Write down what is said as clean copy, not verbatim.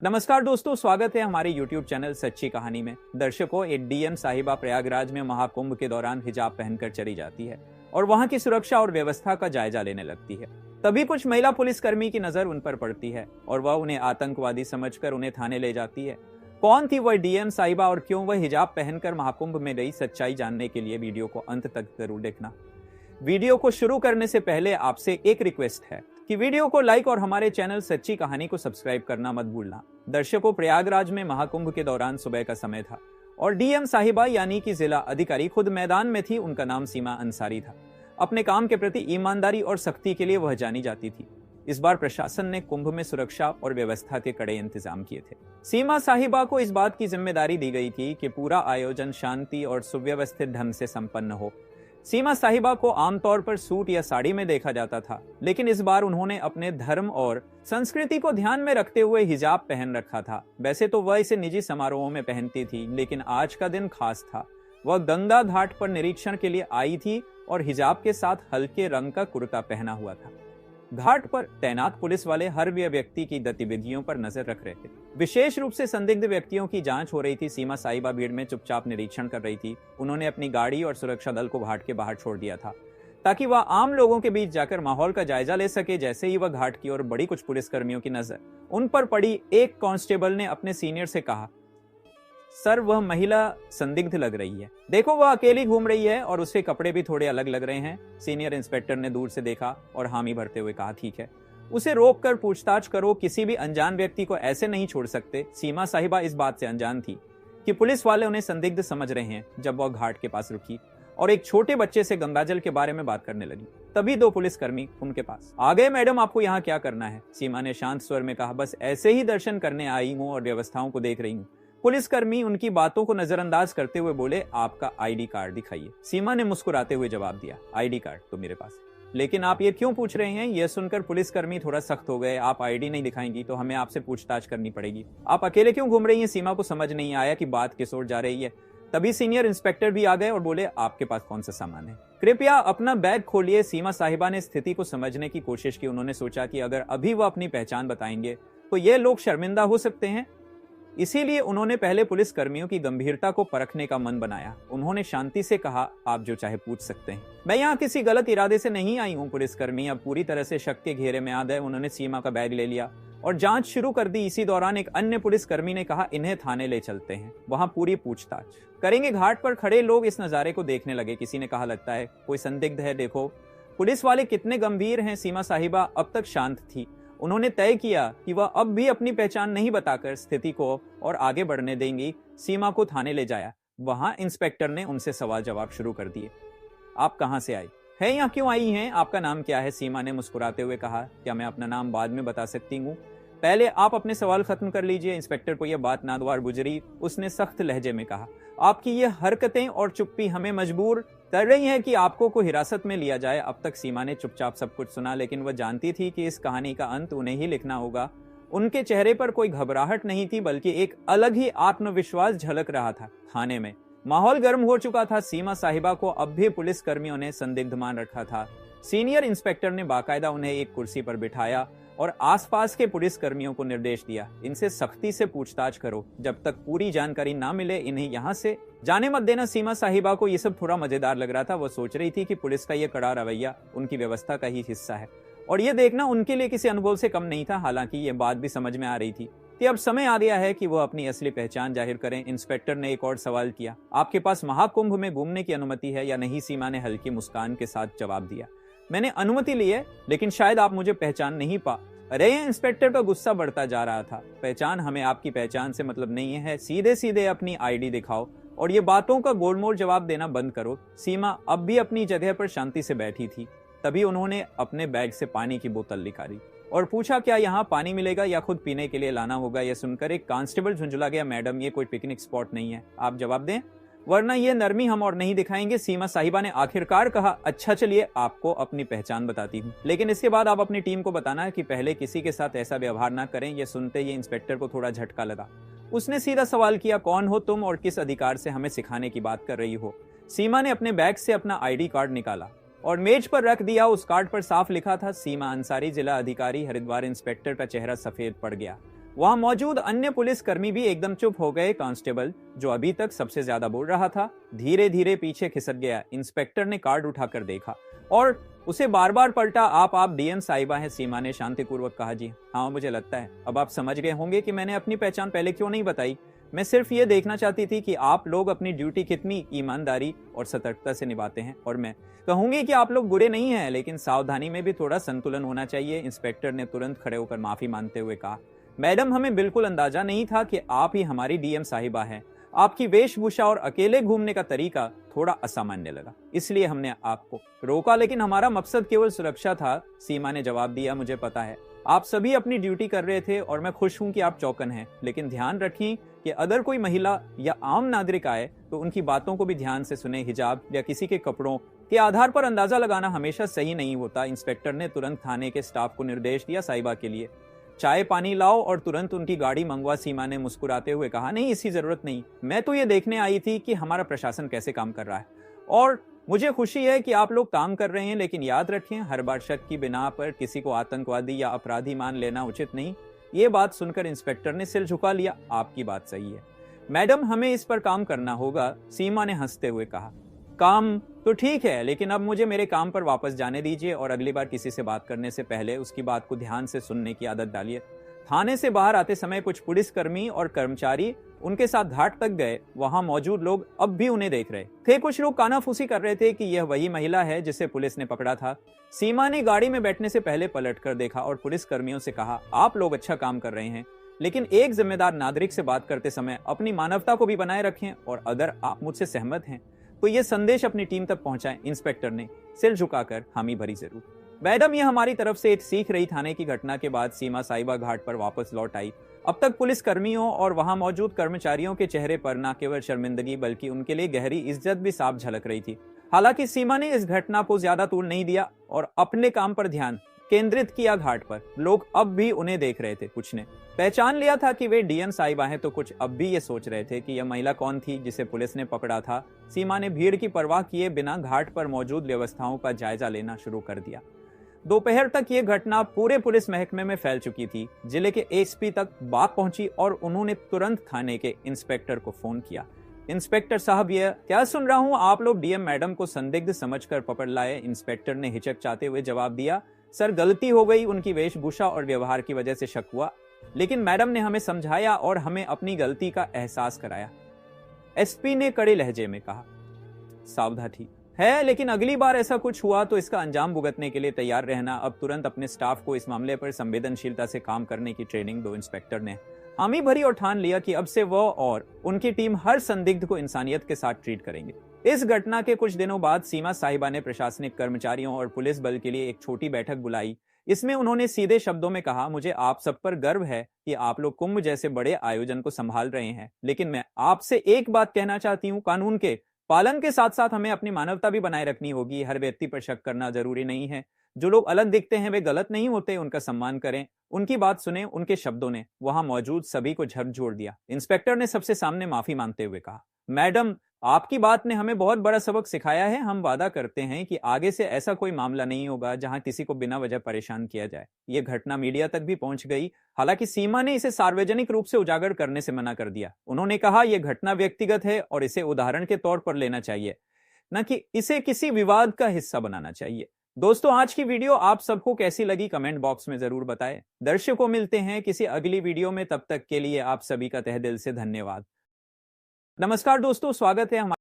नमस्कार दोस्तों, स्वागत है हमारे YouTube चैनल सच्ची कहानी में। दर्शकों, एक डीएम साहिबा प्रयागराज में महाकुंभ के दौरान हिजाब पहनकर चली जाती है और वहां की सुरक्षा और व्यवस्था का जायजा लेने लगती है। तभी कुछ महिला पुलिसकर्मी की नजर उन पर पड़ती है और वह उन्हें आतंकवादी समझकर उन्हें थाने ले जाती है। कौन थी वह डीएम साहिबा और क्यों वह हिजाब पहनकर महाकुंभ में गई, सच्चाई जानने के लिए वीडियो को अंत तक जरूर देखना। वीडियो को शुरू करने से पहले आपसे एक रिक्वेस्ट है कि वीडियो को लाइक और हमारे चैनल सच्ची कहानी को सब्सक्राइब करना मत भूलना। दर्शकों, प्रयागराज में महाकुंभ के दौरान सुबह का समय था और डीएम साहिबा यानी कि जिला अधिकारी खुद मैदान में थी। उनका नाम सीमा अंसारी था। अपने काम के प्रति ईमानदारी और सख्ती के लिए वह जानी जाती थी। इस बार प्रशासन ने कुंभ में सुरक्षा और व्यवस्था के कड़े इंतजाम किए थे। सीमा साहिबा को इस बात की जिम्मेदारी दी गई थी कि पूरा आयोजन शांति और सुव्यवस्थित ढंग से संपन्न हो। सीमा साहिबा को आमतौर पर सूट या साड़ी में देखा जाता था, लेकिन इस बार उन्होंने अपने धर्म और संस्कृति को ध्यान में रखते हुए हिजाब पहन रखा था। वैसे तो वह इसे निजी समारोहों में पहनती थी, लेकिन आज का दिन खास था। वह गंगा घाट पर निरीक्षण के लिए आई थी और हिजाब के साथ हल्के रंग का कुर्ता पहना हुआ था। घाट पर तैनात पुलिस वाले हर व्यक्ति की गतिविधियों पर नजर रख रहे थे। विशेष रूप से संदिग्ध व्यक्तियों की जांच हो रही थी। सीमा साहिबा भीड़ में चुपचाप निरीक्षण कर रही थी। उन्होंने अपनी गाड़ी और सुरक्षा दल को घाट के बाहर छोड़ दिया था ताकि वह आम लोगों के बीच जाकर माहौल का जायजा ले सके। जैसे ही वह घाट की ओर बढ़ी, कुछ पुलिसकर्मियों की नजर उन पर पड़ी। एक कांस्टेबल ने अपने सीनियर से कहा, सर, वह महिला संदिग्ध लग रही है। देखो, वह अकेली घूम रही है और उसके कपड़े भी थोड़े अलग लग रहे हैं। सीनियर इंस्पेक्टर ने दूर से देखा और हामी भरते हुए कहा, ठीक है, उसे रोककर पूछताछ करो। किसी भी अनजान व्यक्ति को ऐसे नहीं छोड़ सकते। सीमा साहिबा इस बात से अनजान थी कि पुलिस वाले उन्हें संदिग्ध समझ रहे हैं। जब वह घाट के पास रुकी और एक छोटे बच्चे से गंगाजल के बारे में बात करने लगी, तभी दो पुलिसकर्मी उनके पास आ गए। मैडम, आपको यहाँ क्या करना है? सीमा ने शांत स्वर में कहा, बस ऐसे ही दर्शन करने आई हूँ और व्यवस्थाओं को देख रही हूँ। पुलिसकर्मी उनकी बातों को नजरअंदाज करते हुए बोले, आपका आईडी कार्ड दिखाइए। सीमा ने मुस्कुराते हुए जवाब दिया, आईडी कार्ड तो मेरे पास है, लेकिन आप ये क्यों पूछ रहे हैं? यह सुनकर पुलिसकर्मी थोड़ा सख्त हो गए। आप आईडी नहीं दिखाएंगी तो हमें आपसे पूछताछ करनी पड़ेगी। आप अकेले क्यों घूम रही हैं? सीमा को समझ नहीं आया कि बात किस ओर जा रही है। तभी सीनियर इंस्पेक्टर भी आ गए और बोले, आपके पास कौन सा सामान है? कृपया अपना बैग खोलिए। सीमा साहिबा ने स्थिति को समझने की कोशिश की। उन्होंने सोचा कि अगर अभी वह अपनी पहचान बताएंगे तो ये लोग शर्मिंदा हो सकते हैं। इसीलिए उन्होंने पहले पुलिस कर्मियों की गंभीरता को परखने का मन बनाया। उन्होंने शांति से कहा, आप जो चाहे पूछ सकते हैं, मैं यहाँ किसी गलत इरादे से नहीं आई हूँ। पुलिसकर्मी अब पूरी तरह से शक के घेरे में आ गए। उन्होंने सीमा का बैग ले लिया और जांच शुरू कर दी। इसी दौरान एक अन्य पुलिसकर्मी ने कहा, इन्हें थाने ले चलते हैं, वहां पूरी पूछताछ करेंगे। घाट पर खड़े लोग इस नजारे को देखने लगे। किसी ने कहा, लगता है कोई संदिग्ध है, देखो पुलिस वाले कितने गंभीर हैं। सीमा साहिबा अब तक शांत थी। उन्होंने तय किया कि वह अब भी अपनी पहचान नहीं बताकर स्थिति को और आगे बढ़ने देंगी। सीमा को थाने ले जाया। वहां इंस्पेक्टर ने उनसे सवाल जवाब शुरू कर दिए। आप कहां से आई है? यहाँ क्यों आई हैं? आपका नाम क्या है? सीमा ने मुस्कुराते हुए कहा, क्या मैं अपना नाम बाद में बता सकती हूँ? पहले आप अपने सवाल खत्म कर लीजिए। इंस्पेक्टर को यह बात नागवार गुजरी। उसने सख्त लहजे में कहा, आपकी ये हरकतें और चुप्पी हमें मजबूर कर रही है कि आपको को हिरासत में लिया जाए। अब तक सीमा ने चुपचाप सब कुछ सुना, लेकिन वह जानती थी कि इस कहानी का अंत उन्हें ही लिखना होगा। उनके चेहरे पर कोई घबराहट नहीं थी, बल्कि एक अलग ही आत्मविश्वास झलक रहा था। थाने में माहौल गर्म हो चुका था। सीमा साहिबा को अब भी पुलिस कर्मियों ने संदिग्ध मान रखा था। सीनियर इंस्पेक्टर ने बाकायदा उन्हें एक कुर्सी पर बिठाया और आसपास के पुलिस कर्मियों को निर्देश दिया, इनसे सख्ती से पूछताछ करो। जब तक पूरी जानकारी ना मिले इन्हें यहाँ से जाने मत देना। सीमा साहिबा को यह सब थोड़ा मजेदार लग रहा था। वो सोच रही थी कि पुलिस का यह कड़ा रवैया उनकी व्यवस्था का ही हिस्सा है और यह देखना उनके लिए किसी अनुभव से कम नहीं था। हालांकि ये बात भी समझ में आ रही थी कि अब समय आ गया है कि वो अपनी असली पहचान जाहिर करें। इंस्पेक्टर ने एक और सवाल किया, आपके पास महाकुंभ में घूमने की अनुमति है या नहीं? सीमा ने हल्की मुस्कान के साथ जवाब दिया, मैंने अनुमति ली है, लेकिन शायद आप मुझे पहचान नहीं पा रहे हैं। इंस्पेक्टर का गुस्सा बढ़ता जा रहा था। पहचान, हमें आपकी पहचान से मतलब नहीं है। सीधे सीधे अपनी आईडी दिखाओ और ये बातों का गोलमोल जवाब देना बंद करो। सीमा अब भी अपनी जगह पर शांति से बैठी थी। तभी उन्होंने अपने बैग से पानी की बोतल निकाली और पूछा, क्या यहाँ पानी मिलेगा या खुद पीने के लिए लाना होगा? यह सुनकर एक कांस्टेबल झुंझुला गया, मैडम, ये कोई पिकनिक स्पॉट नहीं है, आप जवाब दें, वरना ये नरमी हम और नहीं दिखाएंगे। सीमा साहिबा ने आखिरकार कहा, अच्छा चलिए, आपको अपनी पहचान बताती हूँ, लेकिन इसके बाद आप अपनी टीम को बताना है कि पहले किसी के साथ ऐसा व्यवहार ना करें। यह सुनते ही इंस्पेक्टर को थोड़ा झटका लगा। उसने सीधा सवाल किया, कौन हो तुम और किस अधिकार से हमें सिखाने की बात कर रही हो? सीमा ने अपने बैग से अपना आईडी कार्ड निकाला और मेज पर रख दिया। उस कार्ड पर साफ लिखा था, सीमा अंसारी, जिला अधिकारी हरिद्वार। इंस्पेक्टर का चेहरा सफेद पड़ गया। वहां मौजूद अन्य पुलिसकर्मी भी एकदम चुप हो गए। कांस्टेबल, जो अभी तक सबसे ज्यादा बोल रहा था, धीरे धीरे पीछे खिसक गया। इंस्पेक्टर ने कार्ड उठाकर देखा और उसे बार बार पलटा। आप डीएम साहिबा हैं, सीमा ने शांतिपूर्वक कहा। जी हाँ, मुझे लगता है अब आप समझ गए होंगे कि मैंने अपनी पहचान पहले क्यों नहीं बताई। मैं सिर्फ ये देखना चाहती थी कि आप लोग अपनी ड्यूटी कितनी ईमानदारी और सतर्कता से निभाते हैं। और मैं कहूंगी कि आप लोग बुरे नहीं हैं, लेकिन सावधानी में भी थोड़ा संतुलन होना चाहिए। इंस्पेक्टर ने तुरंत खड़े होकर माफी मांगते हुए कहा, मैडम, हमें बिल्कुल अंदाजा नहीं था कि आप ही हमारी डीएम साहिबा हैं। आपकी वेशभूषा और अकेले घूमने का तरीका थोड़ा असामान्य लगा, इसलिए हमने आपको रोका, लेकिन हमारा मकसद केवल सुरक्षा था। सीमा ने जवाब दिया, मुझे पता है आप सभी अपनी ड्यूटी कर रहे थे और मैं खुश हूं कि आप चौकन हैं, लेकिन ध्यान रखें कि अगर कोई महिला या आम नागरिक आए तो उनकी बातों को भी ध्यान से सुने। हिजाब या किसी के कपड़ों के आधार पर अंदाजा लगाना हमेशा सही नहीं होता। इंस्पेक्टर ने तुरंत थाने के स्टाफ को निर्देश दिया, साहिबा के लिए चाय पानी लाओ और तुरंत उनकी गाड़ी मंगवा। सीमा ने मुस्कुराते हुए कहा, नहीं, इसकी जरूरत नहीं, मैं तो ये देखने आई थी कि हमारा प्रशासन कैसे काम कर रहा है और मुझे खुशी है कि आप लोग काम कर रहे हैं, लेकिन याद रखें, हर बार शक की बिना पर किसी को आतंकवादी या अपराधी मान लेना उचित नहीं। ये बात सुनकर इंस्पेक्टर ने सिर झुका लिया। आपकी बात सही है मैडम, हमें इस पर काम करना होगा, सीमा ने हंसते हुए कहा। काम तो ठीक है, लेकिन अब मुझे मेरे काम पर वापस जाने दीजिए और अगली बार किसी से बात करने से पहले उसकी बात को ध्यान से सुनने की आदत डालिए। थाने से बाहर आते समय कुछ पुलिसकर्मी और कर्मचारी उनके साथ घाट तक गए। वहां मौजूद लोग अब भी उन्हें देख रहे थे। कुछ लोग कानाफूसी कर रहे थे कि यह वही महिला है जिसे पुलिस ने पकड़ा था। सीमा ने गाड़ी में बैठने से पहले पलट कर देखा और पुलिसकर्मियों से कहा, आप लोग अच्छा काम कर रहे हैं, लेकिन एक जिम्मेदार नागरिक से बात करते समय अपनी मानवता को भी बनाए रखें और अगर आप मुझसे सहमत हैं तो यह संदेश अपनी टीम तक पहुंचाएं। इंस्पेक्टर ने सिर झुकाकर हामी भरी। जरूर मैडम, यह हमारी तरफ से एक सीख रही। थाने की घटना के बाद सीमा साहिबा घाट पर वापस लौट आई। अब तक पुलिस कर्मियों और वहां मौजूद कर्मचारियों के चेहरे पर न केवल शर्मिंदगी बल्कि उनके लिए गहरी इज्जत भी साफ झलक रही थी। हालांकि सीमा ने इस घटना को ज्यादा तूल नहीं दिया और अपने काम पर ध्यान केंद्रित किया। घाट पर लोग अब भी उन्हें देख रहे थे। कुछ ने पहचान लिया था कि वे डीएम साहिबा हैं, तो कुछ अब भी ये सोच रहे थे कि यह महिला कौन थी जिसे पुलिस ने पकड़ा था। सीमा ने भीड़ की परवाह किए बिना घाट पर मौजूद व्यवस्थाओं का जायजा लेना शुरू कर दिया। दोपहर तक यह घटना पूरे पुलिस महकमे में फैल चुकी थी। जिले के एसपी तक बात पहुंची और उन्होंने तुरंत थाने के इंस्पेक्टर को फोन किया। इंस्पेक्टर साहब, यह क्या सुन रहा हूं, आप लोग डीएम मैडम को संदिग्ध समझकर पकड़ लाए। इंस्पेक्टर ने हिचकचाते हुए जवाब दिया, सर, गलती हो गई, उनकी वेशभूषा और व्यवहार की वजह से शक हुआ, लेकिन मैडम ने हमें समझाया और हमें अपनी गलती का एहसास कराया। एसपी ने कड़े लहजे में कहा, सावधान ठीक है, लेकिन अगली बार ऐसा कुछ हुआ तो इसका अंजाम भुगतने के लिए तैयार रहना। अब तुरंत अपने स्टाफ को इस मामले पर संवेदनशीलता से काम करने की ट्रेनिंग दो। इंस्पेक्टर ने हामी भरी और ठान लिया कि अब से वह और उनकी टीम हर संदिग्ध को इंसानियत के साथ ट्रीट करेंगे। इस घटना के कुछ दिनों बाद सीमा साहिबा ने प्रशासनिक कर्मचारियों और पुलिस बल के लिए एक छोटी बैठक बुलाई। इसमें उन्होंने सीधे शब्दों में कहा, मुझे आप सब पर गर्व है कि आप लोग कुंभ जैसे बड़े आयोजन को संभाल रहे हैं, लेकिन मैं आपसे एक बात कहना चाहती हूँ, कानून के पालन के साथ साथ हमें अपनी मानवता भी बनाए रखनी होगी। हर व्यक्ति पर शक करना जरूरी नहीं है। जो लोग अलग दिखते हैं वे गलत नहीं होते, उनका सम्मान करें, उनकी बात सुने। उनके शब्दों ने वहां मौजूद सभी को झकझोर दिया। इंस्पेक्टर ने सबसे सामने माफी मांगते हुए कहा, मैडम, आपकी बात ने हमें बहुत बड़ा सबक सिखाया है। हम वादा करते हैं कि आगे से ऐसा कोई मामला नहीं होगा जहां किसी को बिना वजह परेशान किया जाए। यह घटना मीडिया तक भी पहुंच गई। हालांकि सीमा ने इसे सार्वजनिक रूप से उजागर करने से मना कर दिया। उन्होंने कहा, यह घटना व्यक्तिगत है और इसे उदाहरण के तौर पर लेना चाहिए, न कि इसे किसी विवाद का हिस्सा बनाना चाहिए। दोस्तों, आज की वीडियो आप सबको कैसी लगी कमेंट बॉक्स में जरूर बताएं। दर्शकों, मिलते हैं किसी अगली वीडियो में, तब तक के लिए आप सभी का तहे दिल से धन्यवाद। नमस्कार दोस्तों, स्वागत है हमारे